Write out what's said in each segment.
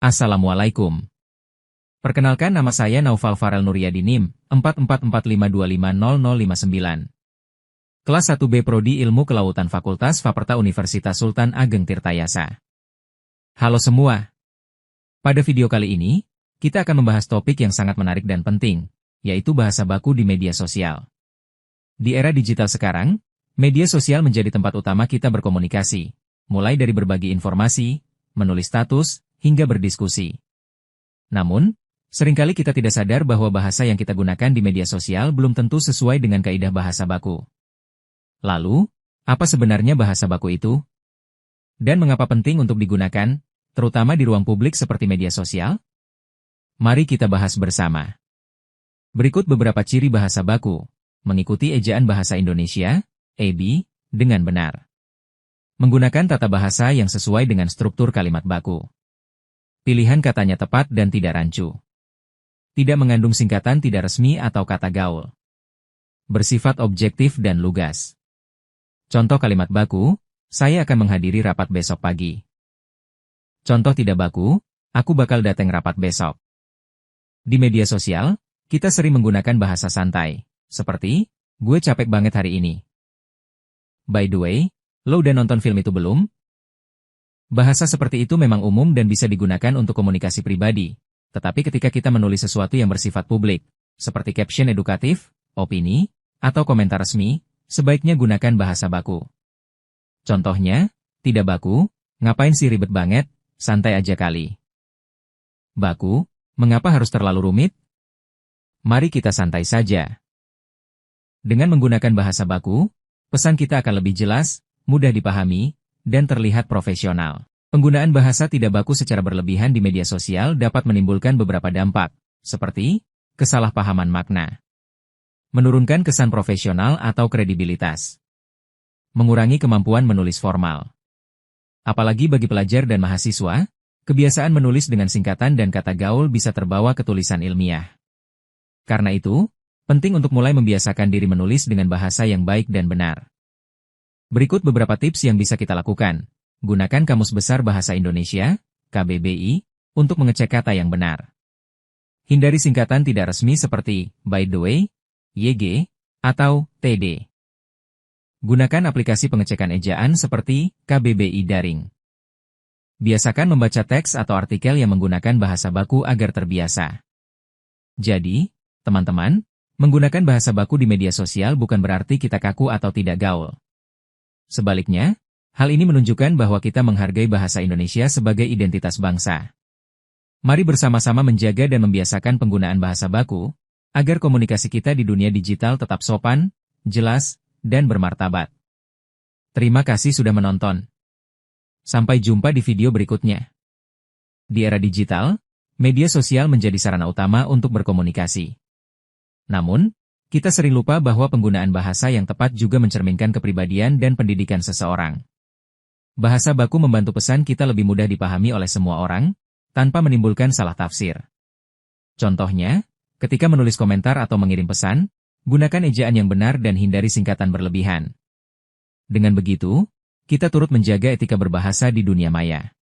Assalamualaikum. Perkenalkan, nama saya Naufal Farel Nuryadi NIM, 4445200059. Kelas 1B Prodi Ilmu Kelautan Fakultas Faperta Universitas Sultan Ageng Tirtayasa. Halo semua. Pada video kali ini, kita akan membahas topik yang sangat menarik dan penting, yaitu bahasa baku di media sosial. Di era digital sekarang, media sosial menjadi tempat utama kita berkomunikasi, mulai dari berbagi informasi, menulis status, hingga berdiskusi. Namun, seringkali kita tidak sadar bahwa bahasa yang kita gunakan di media sosial belum tentu sesuai dengan kaidah bahasa baku. Lalu, apa sebenarnya bahasa baku itu? Dan mengapa penting untuk digunakan, terutama di ruang publik seperti media sosial? Mari kita bahas bersama. Berikut beberapa ciri bahasa baku, mengikuti ejaan bahasa Indonesia, EB, dengan benar. Menggunakan tata bahasa yang sesuai dengan struktur kalimat baku. Pilihan katanya tepat dan tidak rancu. Tidak mengandung singkatan tidak resmi atau kata gaul. Bersifat objektif dan lugas. Contoh kalimat baku, saya akan menghadiri rapat besok pagi. Contoh tidak baku, aku bakal datang rapat besok. Di media sosial, kita sering menggunakan bahasa santai, seperti, gue capek banget hari ini. By the way, lo udah nonton film itu belum? Bahasa seperti itu memang umum dan bisa digunakan untuk komunikasi pribadi, tetapi ketika kita menulis sesuatu yang bersifat publik, seperti caption edukatif, opini, atau komentar resmi, sebaiknya gunakan bahasa baku. Contohnya, tidak baku, ngapain sih ribet banget, santai aja kali. Baku, mengapa harus terlalu rumit? Mari kita santai saja. Dengan menggunakan bahasa baku, pesan kita akan lebih jelas, mudah dipahami, dan terlihat profesional. Penggunaan bahasa tidak baku secara berlebihan di media sosial dapat menimbulkan beberapa dampak, seperti kesalahpahaman makna, menurunkan kesan profesional atau kredibilitas, mengurangi kemampuan menulis formal. Apalagi bagi pelajar dan mahasiswa, kebiasaan menulis dengan singkatan dan kata gaul bisa terbawa ke tulisan ilmiah. Karena itu, penting untuk mulai membiasakan diri menulis dengan bahasa yang baik dan benar. Berikut beberapa tips yang bisa kita lakukan. Gunakan Kamus Besar Bahasa Indonesia, KBBI, untuk mengecek kata yang benar. Hindari singkatan tidak resmi seperti by the way, YG, atau TD. Gunakan aplikasi pengecekan ejaan seperti KBBI Daring. Biasakan membaca teks atau artikel yang menggunakan bahasa baku agar terbiasa. Jadi, teman-teman, menggunakan bahasa baku di media sosial bukan berarti kita kaku atau tidak gaul. Sebaliknya, hal ini menunjukkan bahwa kita menghargai bahasa Indonesia sebagai identitas bangsa. Mari bersama-sama menjaga dan membiasakan penggunaan bahasa baku, agar komunikasi kita di dunia digital tetap sopan, jelas, dan bermartabat. Terima kasih sudah menonton. Sampai jumpa di video berikutnya. Di era digital, media sosial menjadi sarana utama untuk berkomunikasi. Namun, kita sering lupa bahwa penggunaan bahasa yang tepat juga mencerminkan kepribadian dan pendidikan seseorang. Bahasa baku membantu pesan kita lebih mudah dipahami oleh semua orang, tanpa menimbulkan salah tafsir. Contohnya, ketika menulis komentar atau mengirim pesan, gunakan ejaan yang benar dan hindari singkatan berlebihan. Dengan begitu, kita turut menjaga etika berbahasa di dunia maya.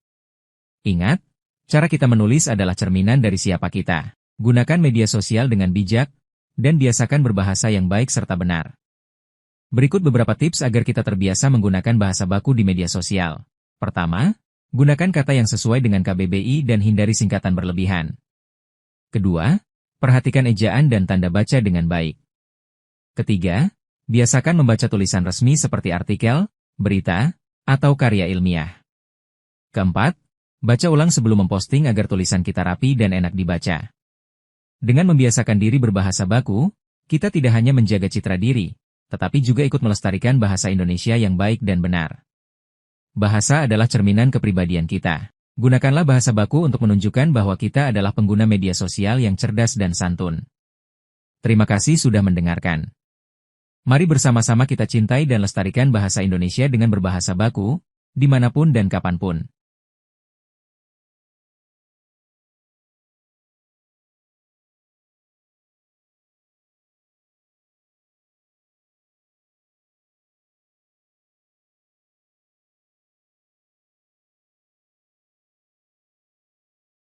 Ingat, cara kita menulis adalah cerminan dari siapa kita. Gunakan media sosial dengan bijak, dan biasakan berbahasa yang baik serta benar. Berikut beberapa tips agar kita terbiasa menggunakan bahasa baku di media sosial. Pertama, gunakan kata yang sesuai dengan KBBI dan hindari singkatan berlebihan. Kedua, perhatikan ejaan dan tanda baca dengan baik. Ketiga, biasakan membaca tulisan resmi seperti artikel, berita, atau karya ilmiah. Keempat, baca ulang sebelum memposting agar tulisan kita rapi dan enak dibaca. Dengan membiasakan diri berbahasa baku, kita tidak hanya menjaga citra diri, tetapi juga ikut melestarikan bahasa Indonesia yang baik dan benar. Bahasa adalah cerminan kepribadian kita. Gunakanlah bahasa baku untuk menunjukkan bahwa kita adalah pengguna media sosial yang cerdas dan santun. Terima kasih sudah mendengarkan. Mari bersama-sama kita cintai dan lestarikan bahasa Indonesia dengan berbahasa baku, dimanapun dan kapanpun.